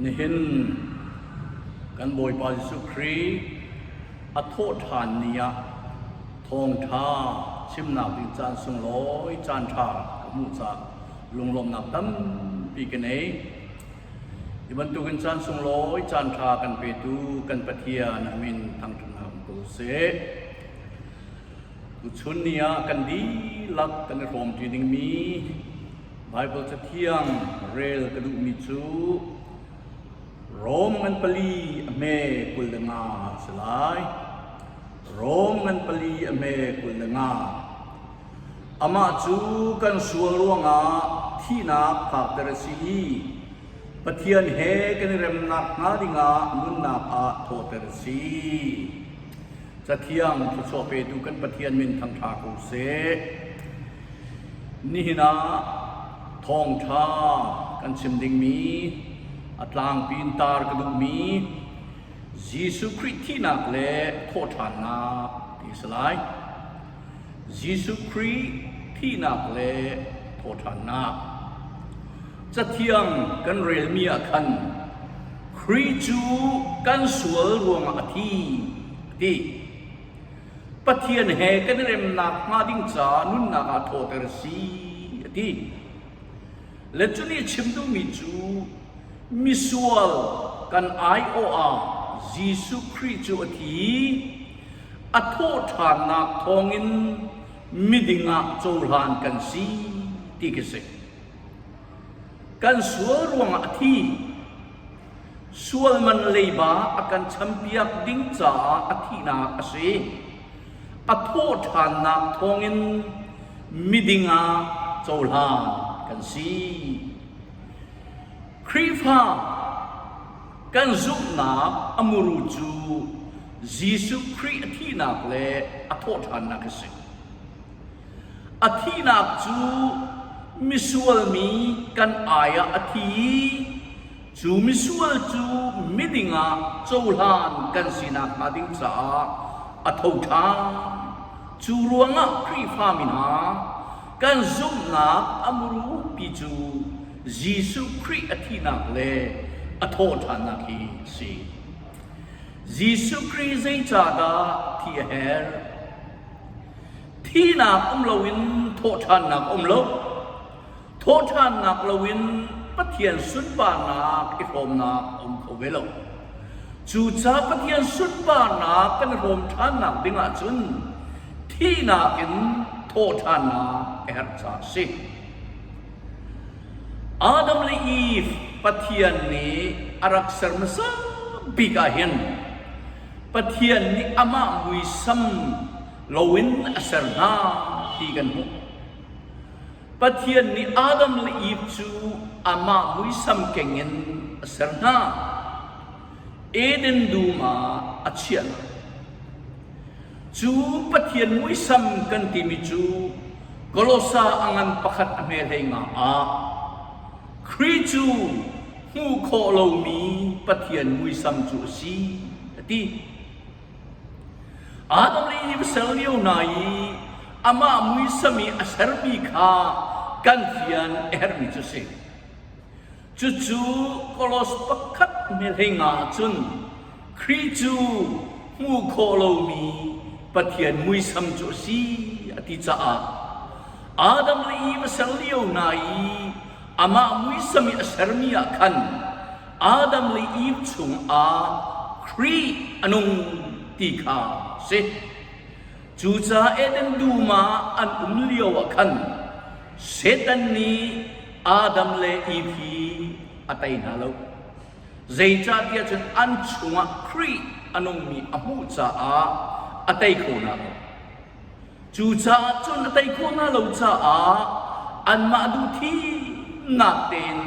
nihin kan boi pa Jesu Christ a tho than nia thong tha chim na bin chan sung loi chan tha mu cha lunglom na tam pi ke nei iban tu kan chan sung loi chan tha kan pe tu kan pathia na min thang thang nam ko se ku chun nia kan di lak kan rom ti ding mi Bible cha thiang rel ka du mi chu Rom ngan pali ame kul nga salai Rom ngan pali ame kul nga ama chu kan sual ruanga thina phak dar si pathian he kan rem nak nga dinga mun na a tho dar si cha thiang chu cho pe tu kan pathian min thang tha ko se ni na thong tha kan sim ding mi atlang pintar kadung mi Jesu Christ thi nak le tho than na ti salai Jesu Christ thi nak le tho than na cha thiang kan rel mi a khan Christ chu kan sual ruang a thi ti pathian he kan rem nak ma ding cha nun na a tho ter si ti le chu ni chim du mi chu Misual kan IOA Jesu Christ ati atho than nak thongin midinga choulan kan si ti kese kan sual ruang ati sual man leiba akan champiak ding cha ati na ase atho than nak thongin midinga choulan kan si Krifa kan zup na amuru chu Jesu Christ athina le athot han na kase athina chu misual mi kan aya athi chu misual chu midinga choulan kan sina ading cha athotha chu ruanga Krifa mina kan zup na amuru pi chu Jesu Christ athina le atho thana ki si Jesu Christ zai cha da thi her thina lowin tho thana tho thana lowin pathian sun ba na ki rom na khowelo chu cha pathian sun ba na kan rom thana dinga chun thina kin tho thana er cha si Adam le Eve pathian ni arak sarmasa bigahin pathian ni ama muisam lowin asarna tigan mo pathian ni Adam le Eve chu ama muisam kengen asarna Eden duma achian chu pathian muisam kan timi chu Kolosa angan pakhat amel nga a Kristu hu kho lo mi pathian mui sam chu si ati Adam le Eve selio nai ama mui sami asar mi kha kan fian mi chu se chu chu kolos pakhat me renga chun Kristu hu kho lo mi pathian mui sam chu si ati cha Adam le Eve selio nai ama mui sami asarmi akan Adam le Eve chung a Kri anung tika se chucha Eden duma an umlio akan setan ni Adam le Eve atai nalo zeita dia chun an chunga Kri anung mi amu cha a atai khona chucha chun atai khona lo cha a an ma du thi natin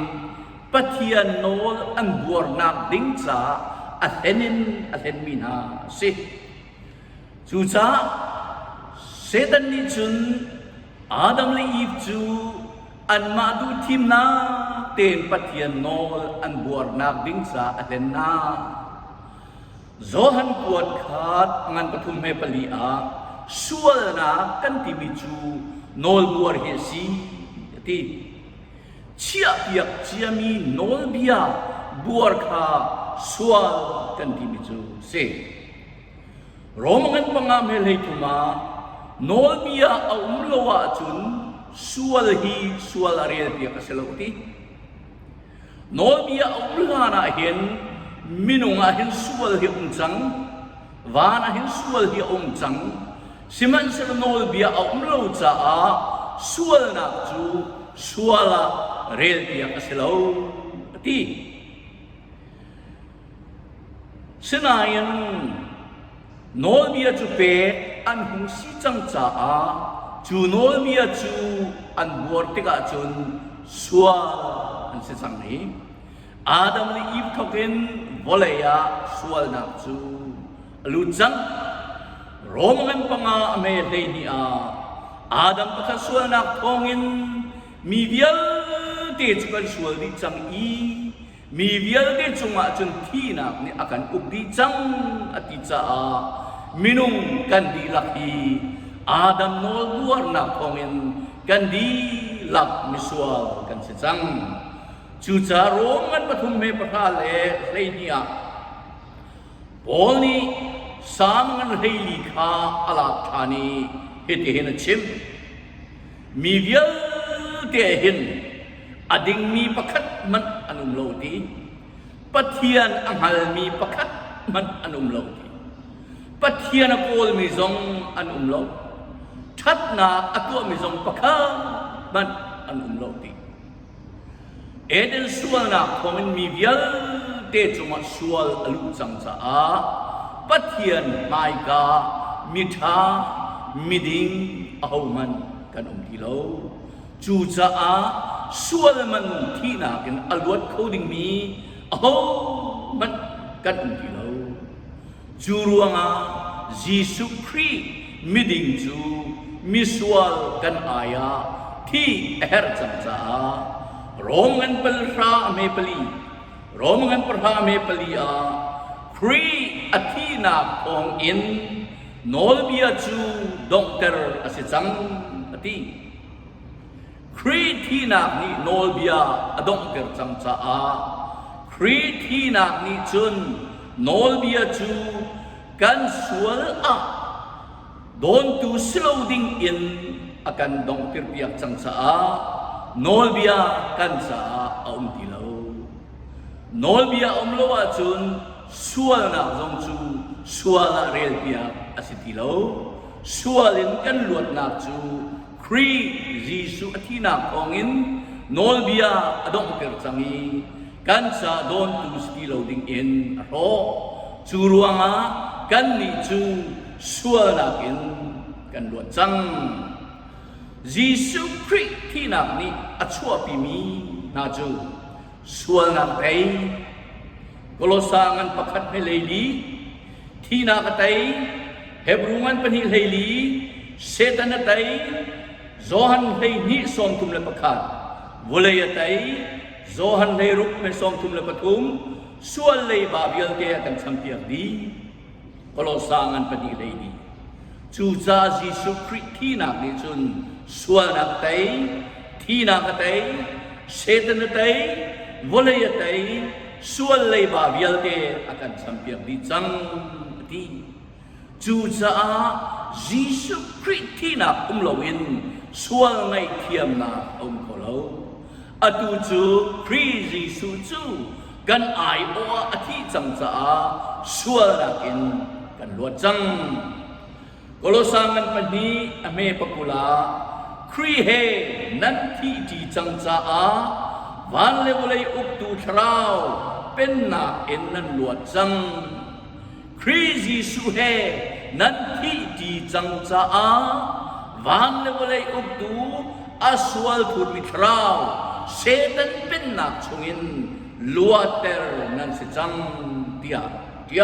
pathian nol an buar nak ding cha athen mina si chucha setan ni chun Adam le Eve chu an ma du thim na ten pathian nol an buar nak ding cha athen na zohan puat khat ngan pathum me pali a sual na kan ti mi chu nol buar he si ti chia piak chia mi nol bia บัวข้าสวลกันที่มิจูเซโรมันปังอาเมเลยทุมาโนเบียเอาโลวะจุนสวลฮีสวลอะไรเดียกัสเลวตีโนเบียเอาลานาเห็นมินุงอาเห็นสวลฮีจังวานาเห็นสวลฮีจังสิมันเสนโนเบียเอาโลจ้าสวลนักจูสวลเรียเดียกัสเลวตีสนายันโนเบียจูเป็ดอันหงสีจังจ้าจูโนเบียจูอันบัวติกาจุนสวลอันเสจังนี้อาดัมและอีฟเขาเป็นวลายาสวลนักจูลุจังโรมันปังอาเมเลนีอาดัมพักสวลนักทองอินมีเวียลเตจกันสวลดิจังอีมีเวียลเตจงอาจนที่นักนี่อาการอุบดิจังอติจ้ามินุงกันดีลักฮีอาดัมโนบัวนักทองอินกันดีลักมิสวลกันเสจังจูจาโรมันปฐุมเมปะทาเลนีอาโอนี่สามังเฮลิคาอลาธานีเฮตเฮนชิมมีเวียลเตเห็นอดิ่งมีประคัดมันอนุมโลดีปัทเทียนอังหัลมีประคัดมันอนุมโลดีปัทเทียนโกลมีซงอนุมโลชัดนาอตัวมีซงประคัดมันอนุมโลดีเอเดนสวลนาคอมันมีเวียลเตจุมาสวลอลุจังจ้าปัทเทียนไมกามิทามิดิงเอามันกันทีโลจูจ้าสวลมันที่นากันอลวดเขาดิ่งมีเอามันกันทีโลจูรวงเยซูคริสต์มิดิงจูมิสวลกันอายาที่เอร์จังจ้าโรมันเปลราเมเปลีโรมันเปลราเมเปลีครีอาทีนาของอินโนลเบียจูดอกเตอร์อาศัยจังอติครีทีนานี่โนลเบียดอกเตอร์จังจ้าครีทีนานี่จุนโนลเบียจูกันสวลโดนตูสโลดิ้งอินอาการดอกเตอร์เบียจังจ้าโนลเบียกันจ้าเอาทีโลโนลเบียโลวาจุนสวลนักจงจูสวลเรียลเบียอาศัยทีโลสวลินกันลวดนักจูครีเยซูอธินาของอินโนลเบียอดองเกิดจังอีกันซาโดนตูสกิโลดิ้งอินโรจูรวงกันนิจูสวลนักอินกันลวดจังเยซูคริสต์ที่นักนี้อัจฉริมีนาจูสวลนักไปกลสังกันประคัดไม่เลยลีที่นักไตเฮบรูงันเป็นเลยลีเซตันไตโจฮันเลยนี่ส่งทุมเลประคัดวลัยไตโจฮันเลยรุกไม่ส่งทุมเลปทุมส่วนเลยบาบิลเตะกันสัมผัสดีกลสังกันเป็นเลยลีจูจาเยซูคริสต์ที่นักนี้จุนส่วนนักไตที่นักไตเซตันไตวลัยไตส่วนเลยบาบิลเตะakan sampai di jang di juga Yesus Kristus nak lawinส่วนในเทียมนะเขาเราatu ju Kristus Yesus juกันไอโออธิจังจ้าส่วนนักินกันลวดจังกลสังกันปนีอเมปกุลาครีเฮนันที่จีจังจ้าวันเลวเลยอุกตูชราวเป็นนักเอ็นนันลวดจังครีจีสุเฮนันที่จีจังจ้าวันเลวเลยอุกตูอาสวลพูดมิทราวเซตันเป็นนักชงอินลวดเตอร์นันสิจังเดีย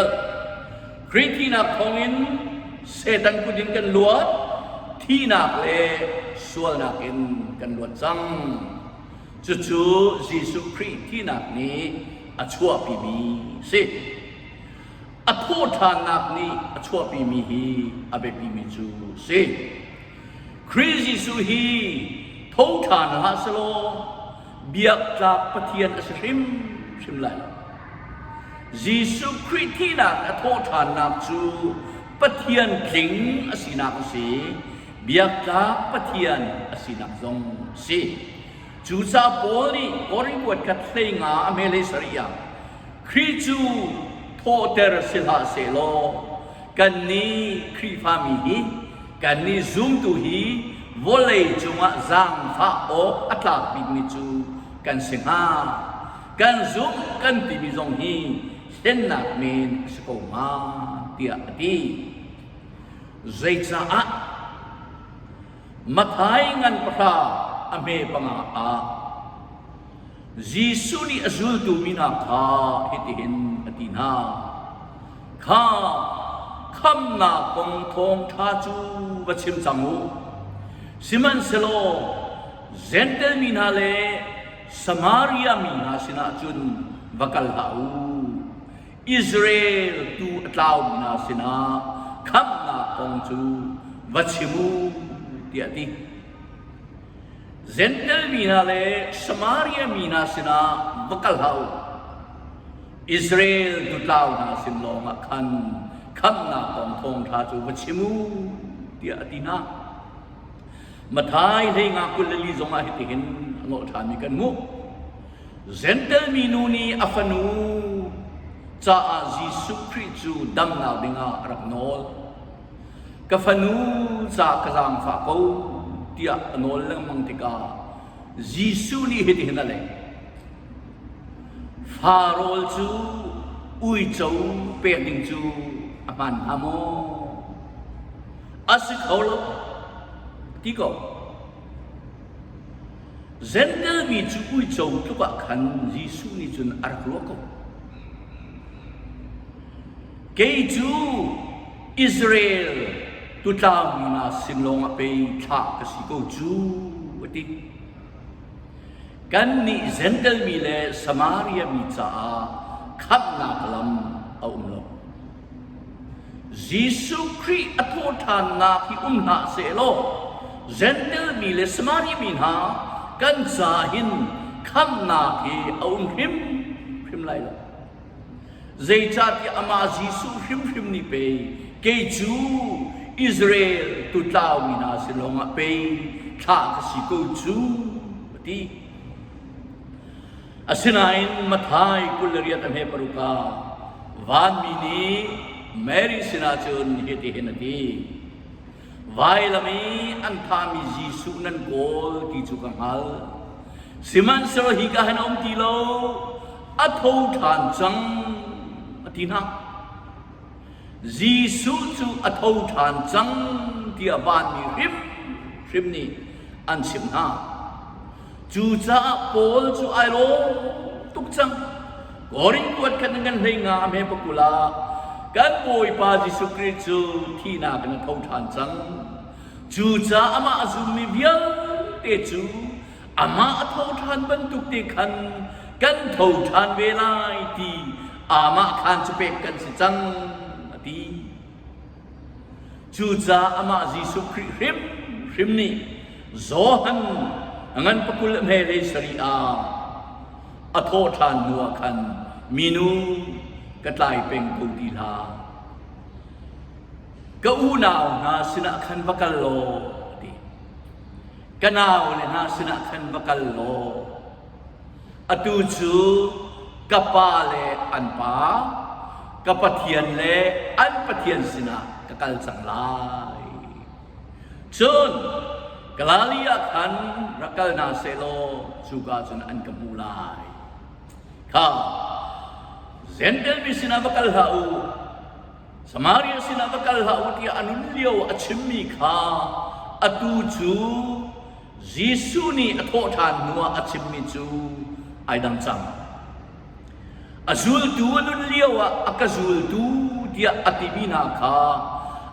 ครีที่นักทงอินเซตันพูดินกันลวดที่นักเลสวลนักอินกันลวดจังจู่ๆเยซูคริสต์ที่นักนี้อัจฉริมีสิอัทโธทานักนี้อัจฉริมีฮีอเบปีมิจูสิคริสต์เยซูฮีทุกทานฮัสโลเบียกจากปะเทียนอัศริมชิมไล ยิสุคริสต์ที่นักโทษฐานนักจูปะเทียนเข่งอสินักสีเบียกาปะเทียนอสินักจงสีจูซาโปลีโอริบวดกัดเลงาอเมเลสริยาคริจูโทเตอร์สิลาเซโลกันนี้คริฟามีฮีกันนี้ซุมตูฮีวอลเลจุงะจังฟาโออัตลาบิมิจูกันสิงหากันซุมกันติมิจงฮีเช่นนักเมนสโกมาเตียดีเจจ้ามาทายงันพระอเมปังอายิสุนีอจุลตูมินาคาฮิติหินอตินาข้าคำนาคงทองท้าจูวัชิมจังูสิมันเซโลเซนเตลมินาเลสมาริยามินาสินาจุนวักลหาอูอิสราเอลตูอัตลาวมินาสินาคำนาคงจูวัชิมูเตียดีเซนเตลมีนาเลสมาริยามีนาสินาวักลหาอูอิสราเอลตูอัตลาวนาสินลงคันคำนาคงทองท้าจูวัชิมูเตียดีนะมาทายให้งาคุลลีจงอาฮิติหินงอทามิกันมุเซนเตลมีนูนีอัฟนูจ้ายิสุคริสต์ดำนาดิงารับโนลกัฟนูจากจางฝากเอาเตียโนลเลงมังติกายิสุนีฮิติหินอะไรฟาโรลจูอุยจูเปียดิงจูอามันฮามโมอาสิเขาลที่ก็เซนเตลมีจูอุยจูทุกขันยิสุนีจุนอาร์กลัวก็เกจูอิสราเอลตุตามีนาสิงลงไปท่ากสิโกจูวติกันนี่เซนเตลมีเลสมาริยามีจ้าขับนักลำเอาลงยิสุคริสต์อโทษานนาที่นาเซโลเซนเตลมีเลสมาริยามีนากันซาหินขับนาที่เอาหิมไรล่ะเจจ้าที่อามาจิสุฟิมนี่ไปเกจูอิสราเอลตุตาวินาสิลงไปท่ากสิโกจูที่อาศินัยมาทายกุลเรียตเมปรุกาวานมินีแมรี่สินาจนเฮติเฮนตีวายละมีอันทามิจิสุนันโกลกิจุกังฮัลสิมันสโลฮิกาฮันอมติโลอัทโธทานจังที่นั่งยิสุจูอัทโธทานจังที่อาบานมีริมนี่อันสิมนาจูจ้าโพลจูไอโลตุกจังกอริงวัดกันงันให้งามให้ปกุลากันโวยปาจิสุคริสต์ที่นากันอัทโธทานจังจูจ้าอามาอาซุมิเบียเตจูอามาอัทโธทานบรรทุกเตคันกันโธทานเวลาที่อามาคันจะเป็นกันสิจังดีจูจ้าอามายิสุคริสต์ริมนี่โซฮันงั้นปกุลเมเลสริอาอโทษทานนัวคันมีนูกระต่ายเป็นกุดีลาก็อูนาวนาสินะคันวักลโลดีก็นาวเลยนาสินะคันวักลโลอตูจูkapale anpa kapathian le anpathian sina kakal sanglai chun kalalia khan rakal na selo juga chun an kamulai kha zentel bi sina bakal hau samaria sina bakal hau ti anulio achimmi kha atu chu jisu ni athothan nuwa achimmi chu aidang chang azul tu anun liawa akazul tu dia atibina kha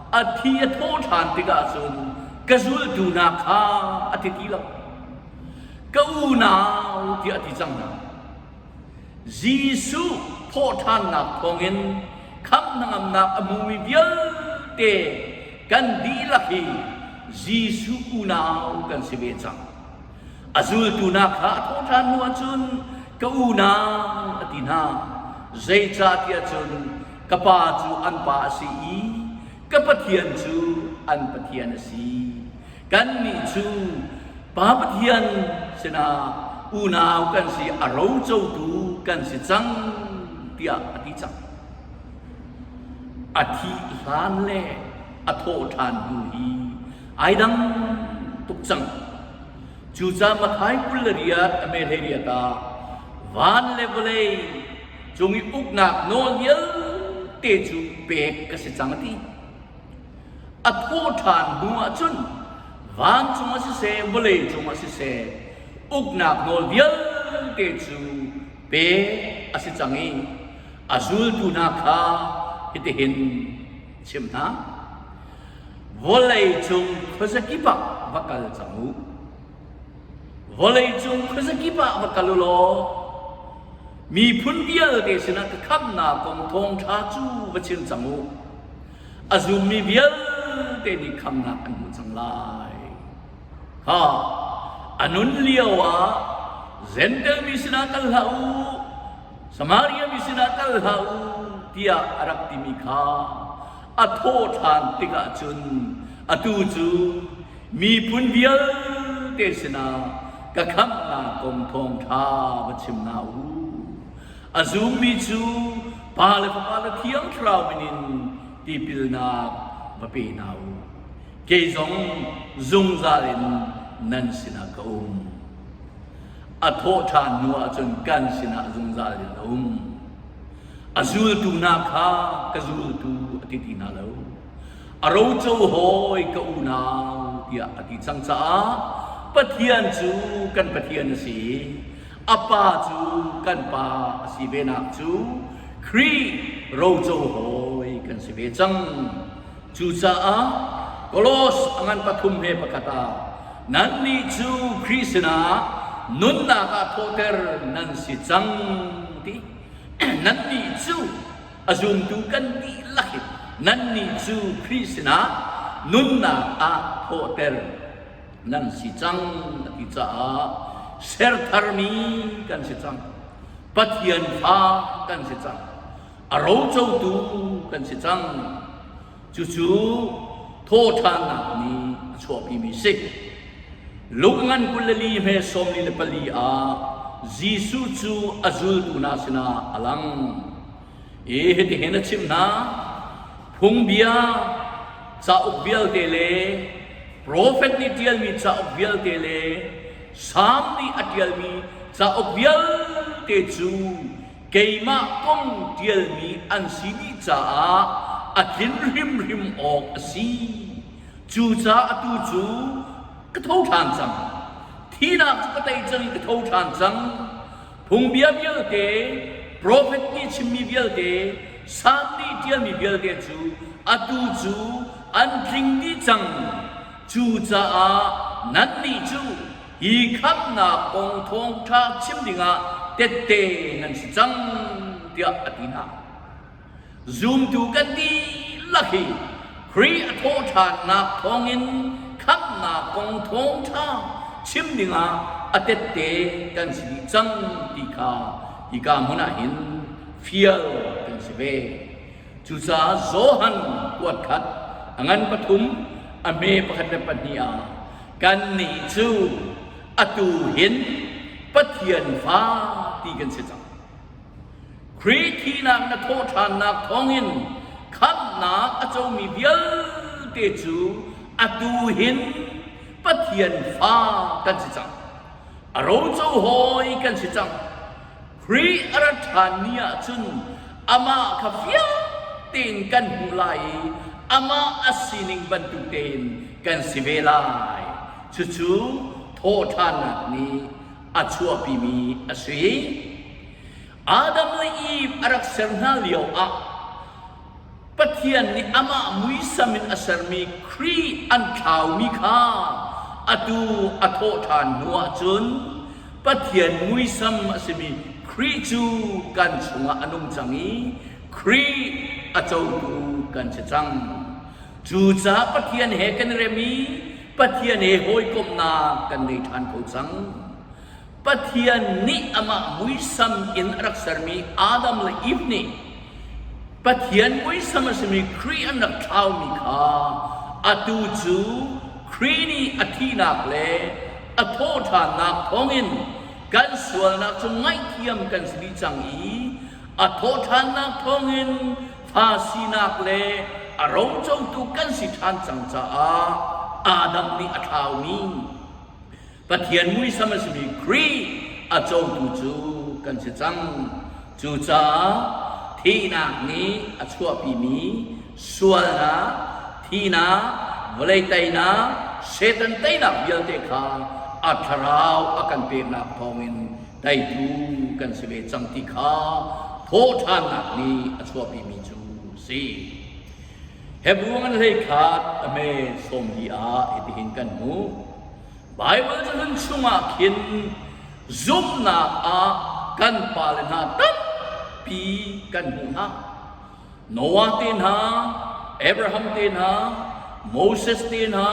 athi atho than tiga sun kazul tu na kha atitila kauna dia atijang na jisu pho than na khongin kham nangam na amumi bial te kan di lahi jisu una kan sibe chang azul tu na kha atho than nu chun kauna atina zei cha tia chun kapa chu an pa si ka pathian chu an pathian si kan ni chu pa pathian sena unaw kan si aro chou tu kan si chang tia ati chang athi lan le atho than du hi ai dang tuk chang chu cha ma thai kulariat ame heria ta van le bole chung i uk nak no yel te chu pe ka si chang ti atho than du a chun van chung a si se bole chung a si se uk nak no yel te chu pe a si chang i azul tu na kha ite hin chim na volei chung khosakipa vakal changu volei chung khosakipa vakal lo mi phun bial te sina ka kham na kong thong tha chu vachin changu azum mi bial te ni kham na an mu chang lai ha anun liawa zentel mi sina kal hau samaria mi sina kal hau tia arak ti mi kha atho than tika chun atu chu mi phun bial te sina ka kham na kong thong tha vachim na u azum mi chu pala thiang trau minin ti pil na va pe na u ke zong zung za len nan sina ka atho than nuwa chun kan sina zung za len azul tu na kha kazul tu atiti na lo aro chou hoi ka unaw tia ati chang cha pathian chu kan pathian si apa chu kan pa si ve na chu khri ro chou hoi kan si ve chang chu cha kolos angan pathum he pakata nan ni chu krisna nun na ka thoter nan si chang ti nan ni chu azum tu kan ti lahi nan ni chu krisna nun na a thoter nan si chang ti cha ser tharmi kan si chang pathian pha kan si chang aro chou tu kan si chang chu chu tho than na ni chho pi mi se lukangan kulali me somli le pali a jisu chu azul tu na sina alang e heti hena chim na phung bia cha ukbial te le prophet ni tial mi cha ukbial te le sam ni atial mi cha ukbial te chu keima kong tial mi an si ni cha akin rim ok asi chu cha atu chu ka thau than chang thina ka tai chang ka thau than chang phung bia bial te prophet ni chimmi bial te sam ni tial mi bial te chu atu chu an thing ni chang chu cha nan ni chu hi khap na kong thong tha chim dinga te te nan si chang tia atina zoom tu kan ti lahi khri atho than na thongin khap na kong thong tha chim dinga atete kan si chang ti kha hi ka muna hin fiel kan si ve chu cha zohan kwat khat angan pathum ame pakhat le pania kan ni chu atu hin pathian pha ti kan si chang khri thi na na tho than na thongin khap na achou mi bial te chu atu hin pathian pha kan si chang aro chou hoi kan si chang khri arathania chun ama khafia tin kan hulai ama asining bantu ten kan si velai chu chu tho than ni achua pi mi asui adam le eve arak serna lio a pathian ni ama muisamin asarmi khri an thau mi kha atu atho than nuwa chun pathian muisam asimi khri chu kan chunga anung changi khri achou tu kan chang chu cha pathian he kan remi pathian he hoi kom na kan nei than ko chang ปะเทียนนี่อามามุยซัมอินรักษามีอาดัมและอีฟนี่ปะเทียนมุยซัมสมีครีอันรักเท้ามีข้าอตูจูครีนี่อธินักเลอโทษานักท้องอินกันส่วนนักจงไงเทียมกันสิจังอีอโทษานักท้องอินฟาสีนักเลอารมณ์จงตุกันสิทานจังจ้าอาดัมนี่อท้ามีปะเทียนมุยซัมสมีครีอาจงตูจูกันสิจังจูจ้าที่นักนี้อชัวปีมีส่วนนะที่นะวลัยไตนะเซตันไตนะเบียลเตคาอัทราวอากันเปียนักทองอินได้ดูกันสิเวจังติคาโทษานักนี้อชัวปีมีจูสิเฮบรูมันเลยขาดอเมสมดีอาเอติหินกันมูไบเบิลจะนั้นชุมาคินซุมนาอากันปาลนาตับปีกันหูนาโนวาเตนาเอบราฮัมเตนาโมเสสเตนา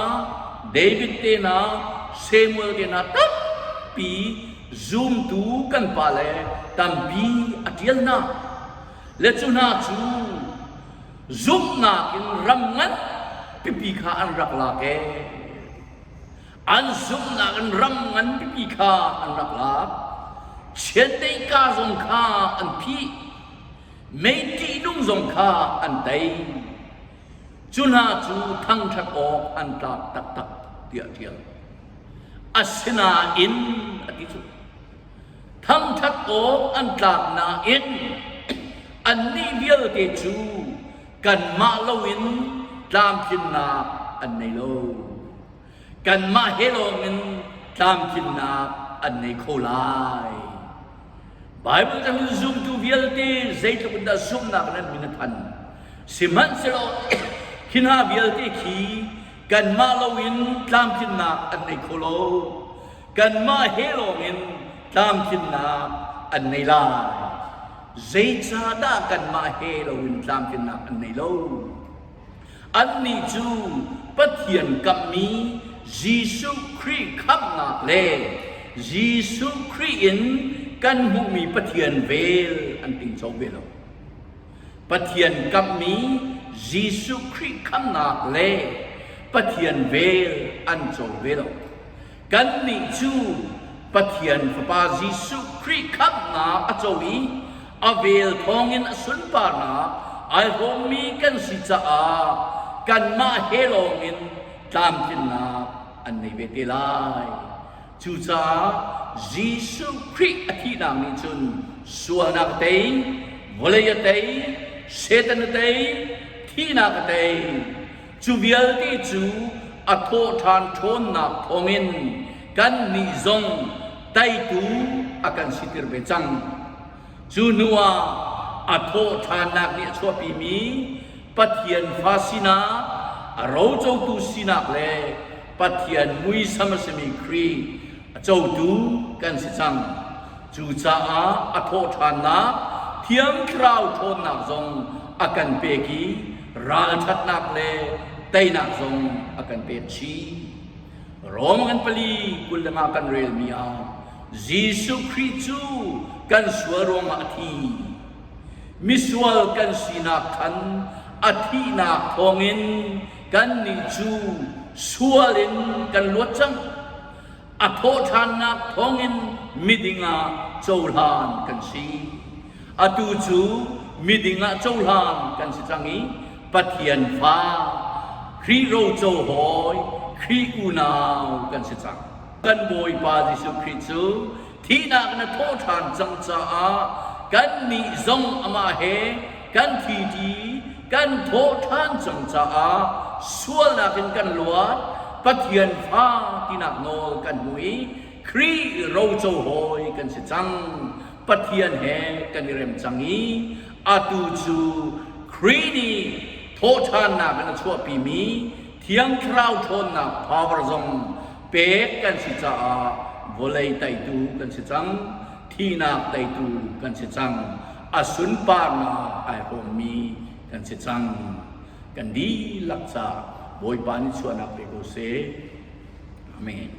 เดวิดเตนาเซมูเอลเตนาตับปีซุมตูกันปาเลตัมปีอเดียลนาเลจุนาจูซุมนาคินรัมงันปีปีขาอันรักลาเกอันซุมนากันรัมงันปีปีขาอันรักลาเช่นได้กาสงขาอันพีไม่ตีนุ่งสงขาอันใดจุนาจูทั้งชักออกอันตักตักตักเดียเดียวอัศนาอินอธิสุทั้งชักออกอันตักนาอินอันนี้เดียวเตจูกันมาลวินตามจินนาอันในโลกันมาเฮโลมินตามจินนาอันในโคลายไบเบิลจะมีซุมตูเวียลตีใจตุบดาซุมนักนั้นมินทันสิมันเสโลขินาเวียลตีขีกันมาลวินตามจินนาอันในโคโลกันมาเฮโลมินตามจินนาอันในลายใจชาดากันมาเฮโลวินตามจินนาอันในโลอันนี้จูปะเทียนกับมียิสุคริสต์ขับนักเลยิสุคริสต์กันหูมีปะเทียนเวลอันติงโจเวลปะเทียนกับมียิสุคริสต์ขับนักเลปะเทียนเวลอันโจเวลกันนี้จูปะเทียนพระยิสุคริสต์ขับนักอโจวีอเวลทองอินสุนปานาไอโฮมีกันสิจ้ากันมาเฮโลงินตามจินนาอันในเวทีลายจูจ้ายิสุคริสต์อธินามิจุนส่วนนักเตยวลัยเตยเซตันเตยที่นักเตยจูเวียลที่จูอโททานทนนักทองอินกันนิจงไตตูอากันสิติรเบจังจูนัวอโททานักเนี่ยชัวปีมีปะเทียนฟาสินาเราเจ้าตูสินักเลปะเทียนมุยสมสมีครีเจ้าตูกันสิจังจูจ้าอโททานักเทียมคราวทนนักจงอากันเปกีราชัดนักเลไตนักจงอากันเปชีรอมกันปลีกุลมากันเรลมีอายิสุคริสต์กันสวรมาทีมิสวลกันสินักขันอธินาทองอินกันนิจูสวลินกันลวดจังอโททานนักทองอินมิดิงาโจลานกันสีอตูจูมิดิงาโจลานกันสิจังอีปะเทียนฟ้าครีโรโจหอยครีอูนาวกันสิจังกันบอยปาดิสุคริจูที่นักนโททานจังจ้ากันนิจงอามาเฮกันทีดีกันโททานจังจ้าส่วนนักกันลวดปะเทียนฟ้าที่นักโนกันมุยครีโรโจโฮยกันสิจังปะเทียนเฮกันเรมจังอีอาตูจูครีนีโททานนักกันชั่วปีมีเทียงคราวทนนักพาวรซงเป๊กกันสิจ้าวลัยไตตูกันสิจังที่นักไตตูกันสิจังอสุนปานาไอโฮมีกันสิจังกันดีลักษาบอยปานิชวนักเปโกเซอาเมน